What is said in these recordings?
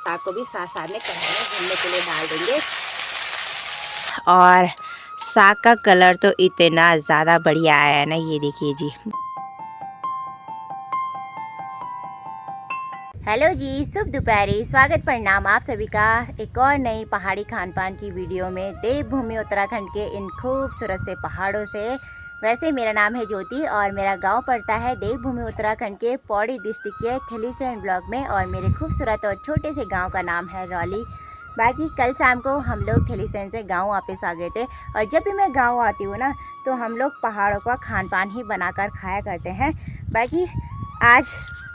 साग को भी साथ साथ में कढ़ाई में भूनने के लिए डाल देंगे। और साग का कलर तो इतना ज़्यादा बढ़िया आया है ना, ये देखिए जी। हेलो जी, शुभ दोपहरी, स्वागत प्रणाम आप सभी का एक और नई पहाड़ी खान पान की वीडियो में देवभूमि उत्तराखंड के इन खूबसूरत से पहाड़ों से। वैसे मेरा नाम है ज्योति और मेरा गांव पड़ता है देवभूमि उत्तराखंड के पौड़ी डिस्ट्रिक्ट के थलीसैंण ब्लॉक में, और मेरे खूबसूरत और छोटे से गांव का नाम है रौली। बाकी कल शाम को हम लोग थलीसैंण से गाँव वापस आ गए थे, और जब भी मैं गाँव आती हूँ ना तो हम लोग पहाड़ों का खान पान ही बनाकर खाया करते हैं। बाकी आज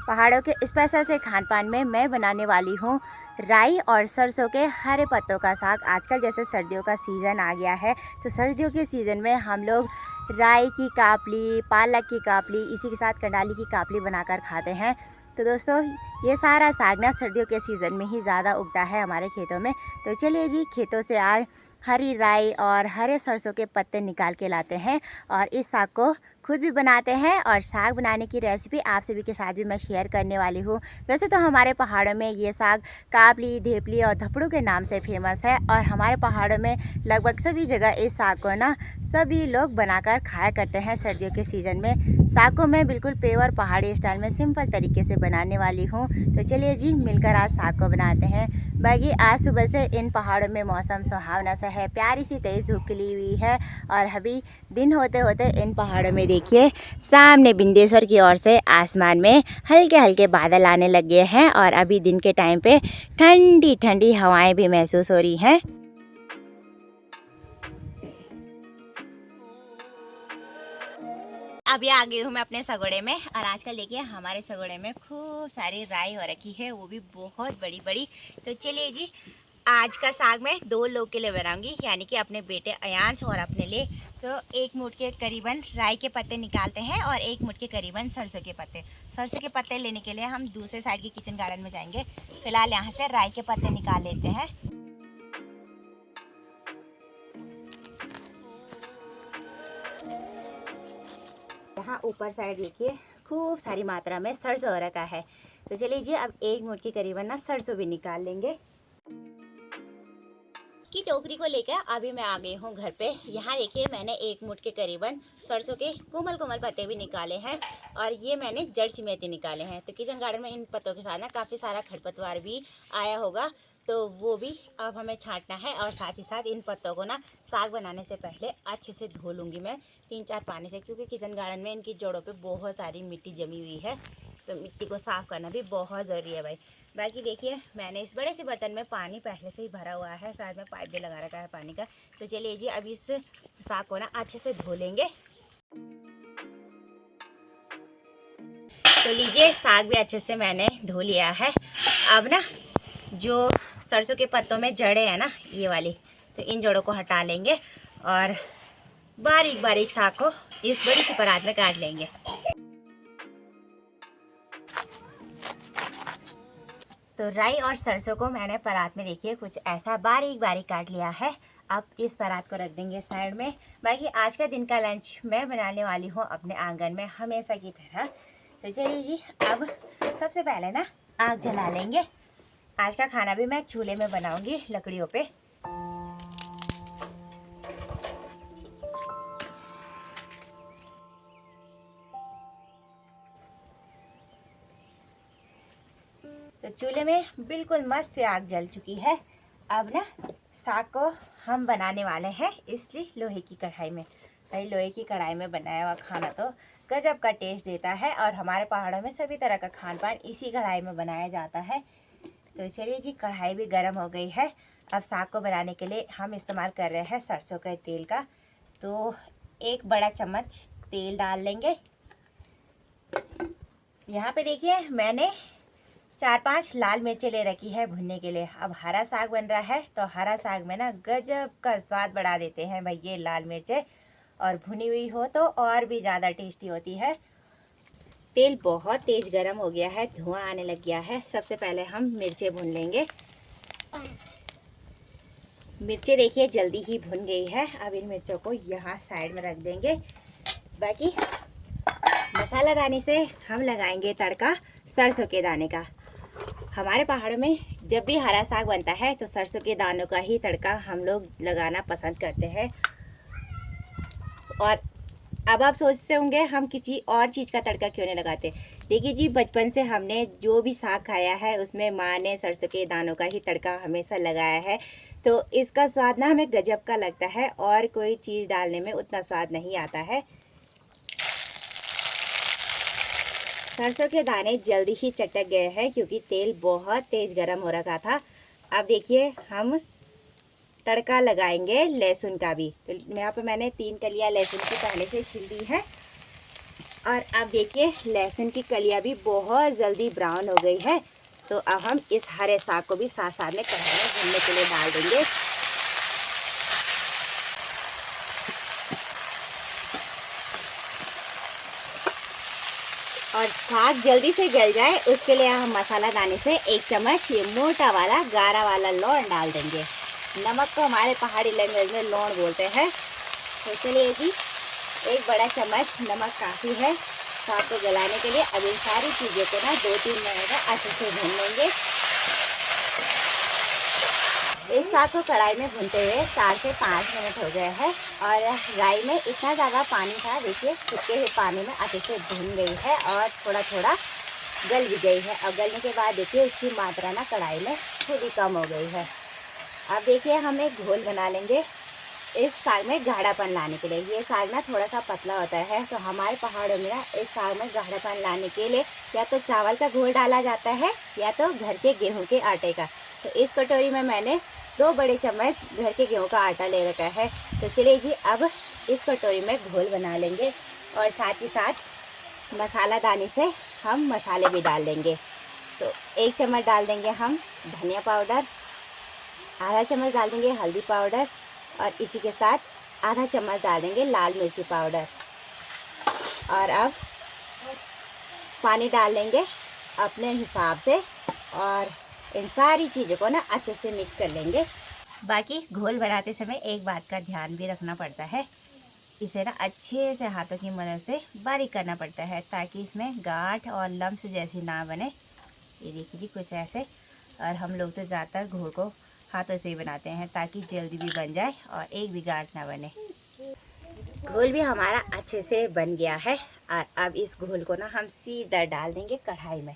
पहाड़ों के स्पेशल से खान पान में मैं बनाने वाली हूँ राई और सरसों के हरे पत्तों का साग। आजकल जैसे सर्दियों का सीज़न आ गया है, तो सर्दियों के सीज़न में हम लोग राई की कापली, पालक की कापली, इसी के साथ कंडाली की कापली बनाकर खाते हैं। तो दोस्तों, ये सारा साग ना सर्दियों के सीज़न में ही ज़्यादा उगता है हमारे खेतों में। तो चलिए जी, खेतों से आज हरी राई और हरे सरसों के पत्ते निकाल के लाते हैं और इस साग को खुद भी बनाते हैं। और साग बनाने की रेसिपी आप सभी के साथ भी मैं शेयर करने वाली हूँ। वैसे तो हमारे पहाड़ों में ये साग काबली, धेपली और धपड़ू के नाम से फेमस है, और हमारे पहाड़ों में लगभग सभी जगह इस साग को ना सभी लोग बनाकर खाया करते हैं सर्दियों के सीज़न में। साग को मैं बिल्कुल प्योर पहाड़ी स्टाइल में सिंपल तरीके से बनाने वाली हूँ। तो चलिए जी, मिलकर आज साग को बनाते हैं। बाकी आज सुबह से इन पहाड़ों में मौसम सुहावना सा है, प्यारी सी तेज़ धूप खिली हुई है, और अभी दिन होते होते इन पहाड़ों में देखिए सामने बिंदेश्वर की ओर से आसमान में हल्के हल्के बादल आने लग गए हैं, और अभी दिन के टाइम पे ठंडी ठंडी हवाएं भी महसूस हो रही हैं। अभी आ गई हूँ मैं अपने सगोड़े में, और आजकल देखिए हमारे सगोड़े में खूब सारी राई हो रखी है, वो भी बहुत बड़ी बड़ी। तो चलिए जी, आज का साग मैं 2 लोग के लिए बनाऊंगी, यानी कि अपने बेटे अयांश और अपने लिए। तो 1 मुठ के करीबन राई के पत्ते निकालते हैं और 1 मुठ के करीबन सरसों के पत्ते। सरसों के पत्ते लेने के लिए हम दूसरे साइड के किचन गार्डन में जाएंगे। फिलहाल यहाँ से राई के पत्ते निकाल लेते हैं। यहाँ ऊपर साइड देखिए खूब सारी मात्रा में सरसों हो रखा है। तो चलिए जी, अब 1 मुठ के करीबन ना सरसों भी निकाल लेंगे। की टोकरी को लेकर अभी मैं आ गई हूँ घर पे। यहाँ देखिए मैंने 1 मुठ के करीबन सरसों के कोमल कोमल पत्ते भी निकाले हैं, और ये मैंने जड़ मेथी निकाले हैं। तो किचन गार्डन में इन पत्तों के साथ ना काफ़ी सारा खरपतवार भी आया होगा, तो वो भी अब हमें छांटना है। और साथ ही साथ इन पत्तों को ना साग बनाने से पहले अच्छे से धो लूँगी मैं 3-4 पानी से, क्योंकि किचन गार्डन में इनकी जड़ों पे बहुत सारी मिट्टी जमी हुई है, तो मिट्टी को साफ़ करना भी बहुत ज़रूरी है भाई। बाकी देखिए मैंने इस बड़े से बर्तन में पानी पहले से ही भरा हुआ है, साथ में पाइप भी लगा रखा है पानी का। तो चलिए जी, अब इस साग को ना अच्छे से धो लेंगे। तो लीजिए, साग भी अच्छे से मैंने धो लिया है। अब ना जो सरसों के पत्तों में जड़ें हैं ना, ये वाली, तो इन जड़ों को हटा लेंगे और बारीक बारीक साग को इस बड़ी सी परात में काट लेंगे। तो राई और सरसों को मैंने परात में देखिए कुछ ऐसा बारीक बारीक काट लिया है। अब इस परात को रख देंगे साइड में। बाकी आज का दिन का लंच मैं बनाने वाली हूँ अपने आंगन में हमेशा की तरह। तो चलिए जी, अब सबसे पहले ना आग जला लेंगे। आज का खाना भी मैं चूल्हे में बनाऊंगी लकड़ियों पे। तो चूल्हे में बिल्कुल मस्त से आग जल चुकी है। अब ना साग को हम बनाने वाले हैं इसलिए लोहे की कढ़ाई में। भाई लोहे की कढ़ाई में बनाया हुआ खाना तो गजब का टेस्ट देता है, और हमारे पहाड़ों में सभी तरह का खान पान इसी कढ़ाई में बनाया जाता है। तो चलिए जी, कढ़ाई भी गर्म हो गई है। अब साग को बनाने के लिए हम इस्तेमाल कर रहे हैं सरसों के तेल का। तो 1 बड़ा चम्मच तेल डाल लेंगे। यहाँ पे देखिए मैंने 4-5 लाल मिर्चें ले रखी है भुनने के लिए। अब हरा साग बन रहा है, तो हरा साग में ना गजब का स्वाद बढ़ा देते हैं भाई ये लाल मिर्चें, और भुनी हुई हो तो और भी ज़्यादा टेस्टी होती है। तेल बहुत तेज गर्म हो गया है, धुआं आने लग गया है। सबसे पहले हम मिर्चें भून लेंगे। मिर्चें देखिए जल्दी ही भुन गई है। अब इन मिर्चों को यहाँ साइड में रख देंगे। बाकी मसाला दाने से हम लगाएंगे तड़का सरसों के दाने का। हमारे पहाड़ों में जब भी हरा साग बनता है तो सरसों के दानों का ही तड़का हम लोग लगाना पसंद करते हैं। और अब आप सोचते होंगे हम किसी और चीज़ का तड़का क्यों नहीं लगाते। देखिए जी, बचपन से हमने जो भी साग खाया है उसमें माँ ने सरसों के दानों का ही तड़का हमेशा लगाया है, तो इसका स्वाद ना हमें गजब का लगता है और कोई चीज़ डालने में उतना स्वाद नहीं आता है। सरसों के दाने जल्दी ही चटक गए हैं क्योंकि तेल बहुत तेज़ गर्म हो रखा था। अब देखिए हम तड़का लगाएंगे लहसुन का भी। तो यहाँ पे मैंने 3 कलियाँ लहसुन की पहले से छील दी है। और अब देखिए लहसुन की कलियाँ भी बहुत जल्दी ब्राउन हो गई है। तो अब हम इस हरे साग को भी साथ साथ में कढ़ाई में भूनने के लिए डाल देंगे। और साग जल्दी से गल जाए उसके लिए हम मसाला दाने से 1 चम्मच ये मोटा वाला गाढ़ा वाला लौंग डाल देंगे। नमक को हमारे पहाड़ी लैंग्वेज में लौंग बोलते हैं। तो चलिए जी, 1 बड़ा चम्मच नमक काफ़ी है साग को गलाने के लिए। अब इन सारी चीज़ों को ना 2-3 मिनट में अच्छे से भून लेंगे। इस साग को कढ़ाई में भूनते हुए 4 से 5 मिनट हो गए हैं और राई में इतना ज़्यादा पानी था, देखिए छुटके हुए पानी में अच्छे से भून गई है और थोड़ा थोड़ा गल भी गई है। और गलने के बाद देखिए इसकी मात्रा ना कढ़ाई में थोड़ी ही कम हो गई है। अब देखिए हम एक घोल बना लेंगे इस साग में गाढ़ापन लाने के लिए। ये साग ना थोड़ा सा पतला होता है, तो हमारे पहाड़ों में ना इस साग में गाढ़ापन लाने के लिए या तो चावल का घोल डाला जाता है या तो घर के गेहूं के आटे का। तो इस कटोरी में मैंने 2 बड़े चम्मच घर के गेहूं का आटा ले रखा है। तो चलिए जी, अब इस कटोरी में घोल बना लेंगे और साथ ही साथ मसाला दाने से हम मसाले भी डाल देंगे। तो 1 चम्मच डाल देंगे हम धनिया पाउडर, आधा चम्मच डाल देंगे हल्दी पाउडर और इसी के साथ आधा चम्मच डाल देंगे लाल मिर्ची पाउडर। और अब पानी डाल लेंगे अपने हिसाब से और इन सारी चीज़ों को ना अच्छे से मिक्स कर लेंगे। बाकी घोल बनाते समय एक बात का ध्यान भी रखना पड़ता है, इसे ना अच्छे से हाथों की मदद से बारीक करना पड़ता है ताकि इसमें गांठ और लम्स जैसी ना बने। ये देखिए जी कुछ ऐसे। और हम लोग तो ज़्यादातर घोल को हाथों से ही बनाते हैं ताकि जल्दी भी बन जाए और एक भी गांठ ना बने। घोल भी हमारा अच्छे से बन गया है और अब इस घोल को ना हम सीधा डाल देंगे कढ़ाई में।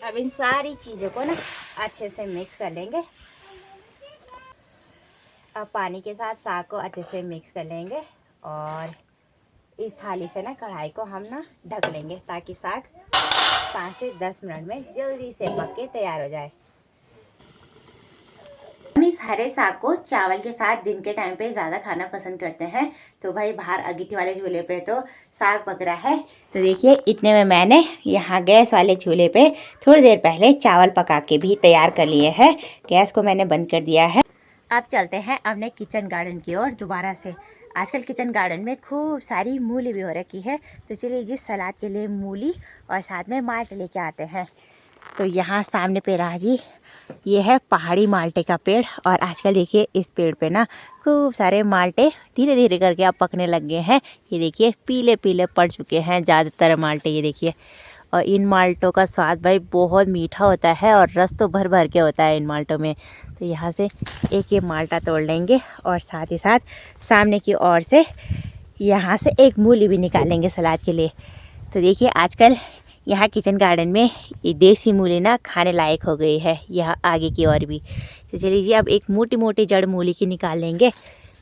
अब इन सारी चीज़ों को ना अच्छे से मिक्स कर लेंगे। अब पानी के साथ साग को अच्छे से मिक्स कर लेंगे और इस थाली से ना कढ़ाई को हम ना ढक लेंगे ताकि साग 5 से 10 मिनट में जल्दी से पक के तैयार हो जाए। हम इस हरे साग को चावल के साथ दिन के टाइम पे ज़्यादा खाना पसंद करते हैं। तो भाई बाहर अगीठी वाले चूल्हे पे तो साग पक रहा है। तो देखिए इतने में मैंने यहाँ गैस वाले चूल्हे पे थोड़ी देर पहले चावल पका के भी तैयार कर लिए हैं। गैस को मैंने बंद कर दिया है। अब चलते हैं अपने किचन गार्डन की ओर दोबारा से। आजकल किचन गार्डन में खूब सारी मूली भी हो रखी है। तो चलिए जी, सलाद के लिए मूली और साथ में माल्टे लेके आते हैं। तो यहाँ सामने पे रहा जी, ये है पहाड़ी माल्टे का पेड़। और आजकल देखिए इस पेड़ पे ना खूब सारे माल्टे धीरे धीरे करके अब पकने लग गए हैं। ये देखिए पीले पीले पड़ चुके हैं ज़्यादातर माल्टे, ये देखिए। और इन माल्टों का स्वाद भाई बहुत मीठा होता है और रस तो भर भर के होता है इन माल्टों में। तो यहाँ से एक एक माल्टा तोड़ लेंगे और साथ ही साथ सामने की ओर से यहाँ से एक मूली भी निकालेंगे सलाद के लिए। तो देखिए आजकल यहाँ किचन गार्डन में ये देसी मूली ना खाने लायक हो गई है, यहाँ आगे की ओर भी। तो चलिए जी, अब एक मोटी मोटी जड़ मूली की निकाल लेंगे।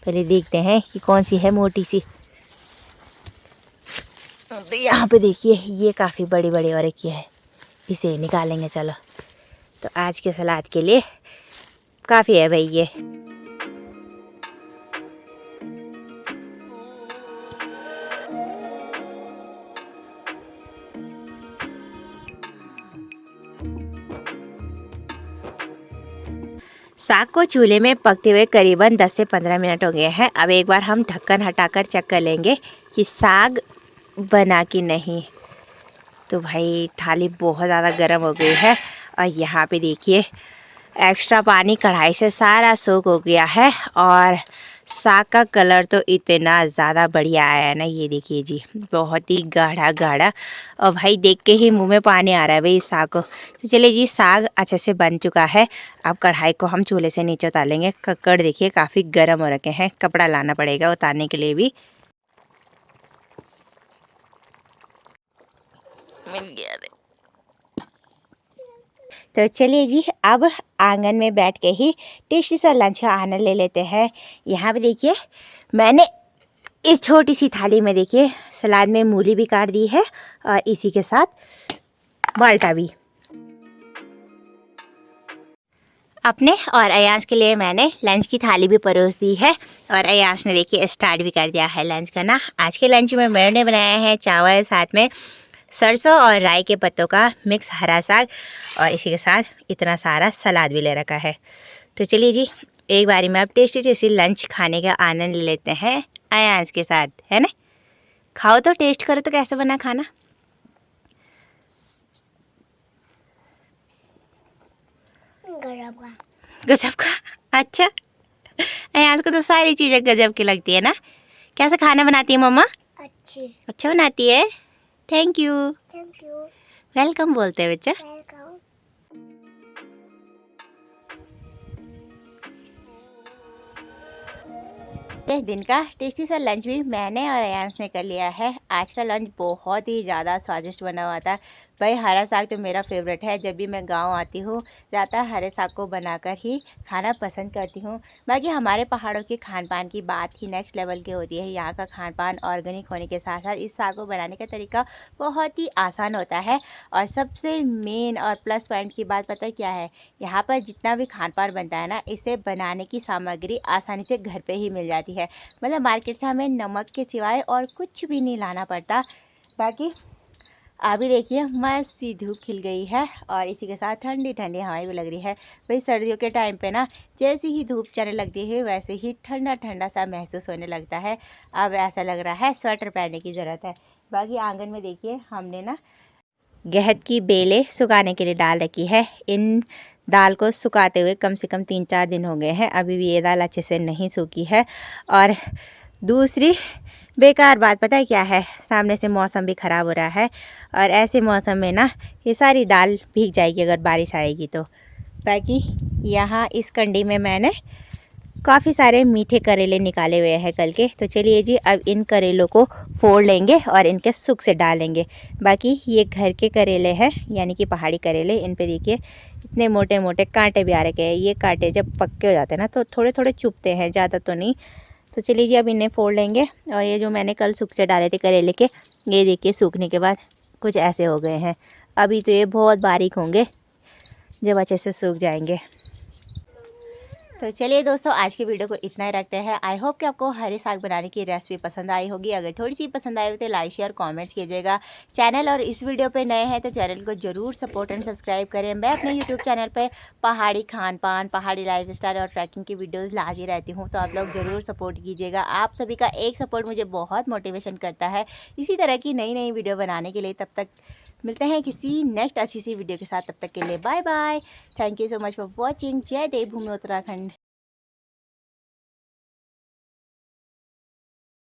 पहले देखते हैं कि कौन सी है मोटी सी। तो यहाँ पे देखिए ये काफ़ी बड़ी बड़ी और एक ये है, इसे निकालेंगे। चलो, तो आज के सलाद के लिए काफ़ी है भाई ये। साग को चूल्हे में पकते हुए करीबन 10 से 15 मिनट हो गए हैं। अब एक बार हम ढक्कन हटाकर चेक कर लेंगे कि साग बना कि नहीं। तो भाई थाली बहुत ज़्यादा गर्म हो गई है और यहाँ पे देखिए एक्स्ट्रा पानी कढ़ाई से सारा सोख हो गया है और साग का कलर तो इतना ज़्यादा बढ़िया आया है ना, ये देखिए जी, बहुत ही गाढ़ा गाढ़ा। और भाई देख के ही मुंह में पानी आ रहा है भाई इस साग को। तो चलिए जी, साग अच्छे से बन चुका है। अब कढ़ाई को हम चूल्हे से नीचे उतार लेंगे। कक्कड़ देखिए काफ़ी गर्म हो रखे हैं, कपड़ा लाना पड़ेगा उतारने के लिए भी। मिल गया रे। तो चलिए जी, अब आंगन में बैठ के ही टेस्टी सा लंच का आनंद ले लेते हैं। यहाँ पे देखिए मैंने इस छोटी सी थाली में देखिए सलाद में मूली भी काट दी है और इसी के साथ बाल्टा भी। अपने और अयांश के लिए मैंने लंच की थाली भी परोस दी है और अयांश ने देखिए स्टार्ट भी कर दिया है लंच करना। आज के लंच में मैंने बनाया है चावल, साथ में सरसों और राई के पत्तों का मिक्स हरा साग और इसी के साथ इतना सारा सलाद भी ले रखा है। तो चलिए जी, एक बारी में आप टेस्टी टेस्टी लंच खाने का आनंद ले लेते हैं अयांश के साथ, है ना। खाओ तो, टेस्ट करो तो कैसे बना खाना। गजब का। अच्छा, अयांश को तो सारी चीज़ें गजब की लगती है ना। कैसे खाना बनाती है मम्मा? अच्छा बनाती है। Thank you. वेलकम बोलते हैं बच्चा। दिन का टेस्टी सा लंच भी मैंने और अयांश ने कर लिया है। आज का लंच बहुत ही ज़्यादा स्वादिष्ट बना हुआ था। भाई हरा साग तो मेरा फेवरेट है। जब भी मैं गांव आती हूँ ज़्यादा हरे साग को बनाकर ही खाना पसंद करती हूँ। बाकी हमारे पहाड़ों के खान पान की बात ही नेक्स्ट लेवल की होती है। यहाँ का खान पान ऑर्गेनिक होने के साथ साथ इस साग को बनाने का तरीका बहुत ही आसान होता है। और सबसे मेन और प्लस पॉइंट की बात पता है क्या है? यहाँ पर जितना भी खान पान बनता है ना, इसे बनाने की सामग्री आसानी से घर पे ही मिल जाती है। मतलब मार्केट से हमें नमक के सिवाय और कुछ भी नहीं लाना पड़ता। बाकी अभी देखिए मस्त सी धूप खिल गई है और इसी के साथ ठंडी ठंडी हवाएं भी लग रही है। भाई सर्दियों के टाइम पे ना जैसे ही धूप जाने लगती है वैसे ही ठंडा ठंडा सा महसूस होने लगता है। अब ऐसा लग रहा है स्वेटर पहनने की ज़रूरत है। बाकी आंगन में देखिए हमने ना गहत की बेलें सुखाने के लिए डाल रखी है। इन दाल को सुखाते हुए कम से कम 3-4 दिन हो गए हैं, अभी भी ये दाल अच्छे से नहीं सूखी है। और दूसरी बेकार बात पता है क्या है? सामने से मौसम भी ख़राब हो रहा है और ऐसे मौसम में ना ये सारी दाल भीग जाएगी अगर बारिश आएगी तो। बाकी यहाँ इस कंडी में मैंने काफ़ी सारे मीठे करेले निकाले हुए हैं कल के। तो चलिए जी, अब इन करेलों को फोड़ लेंगे और इनके सुख से डालेंगे। बाकी ये घर के करेले हैं, यानी कि पहाड़ी करेले। इन पे देखिए इतने मोटे मोटे कांटे भी आ रखे हैं। ये कांटे जब पक्के हो जाते हैं ना तो थोड़े थोड़े चुभते हैं, ज़्यादा तो नहीं। तो चलिए जी, अब इन्हें फोड़ लेंगे। और ये जो मैंने कल सुख से डाले थे करेले के, ये देखिए सूखने के बाद कुछ ऐसे हो गए हैं। अभी तो ये बहुत बारीक होंगे जब अच्छे से सूख जाएंगे। तो चलिए दोस्तों, आज की वीडियो को इतना ही रखते हैं। आई होप कि आपको हरे साग बनाने की रेसिपी पसंद आई होगी। अगर थोड़ी सी पसंद आई हो तो लाइक शेयर कमेंट्स कीजिएगा। चैनल और इस वीडियो पे नए हैं तो चैनल को ज़रूर सपोर्ट एंड सब्सक्राइब करें। मैं अपने यूट्यूब चैनल पे पहाड़ी खान पान, पहाड़ी लाइफस्टाइल और ट्रैकिंग की वीडियोज़ लाती रहती हूँ, तो आप लोग ज़रूर सपोर्ट कीजिएगा। आप सभी का एक सपोर्ट मुझे बहुत मोटिवेशन करता है इसी तरह की नई नई वीडियो बनाने के लिए। तब तक मिलते हैं किसी नेक्स्ट अच्छी सी वीडियो के साथ। तब तक के लिए bye bye. Thank you so much for watching. जय देवभूमि उत्तराखंड।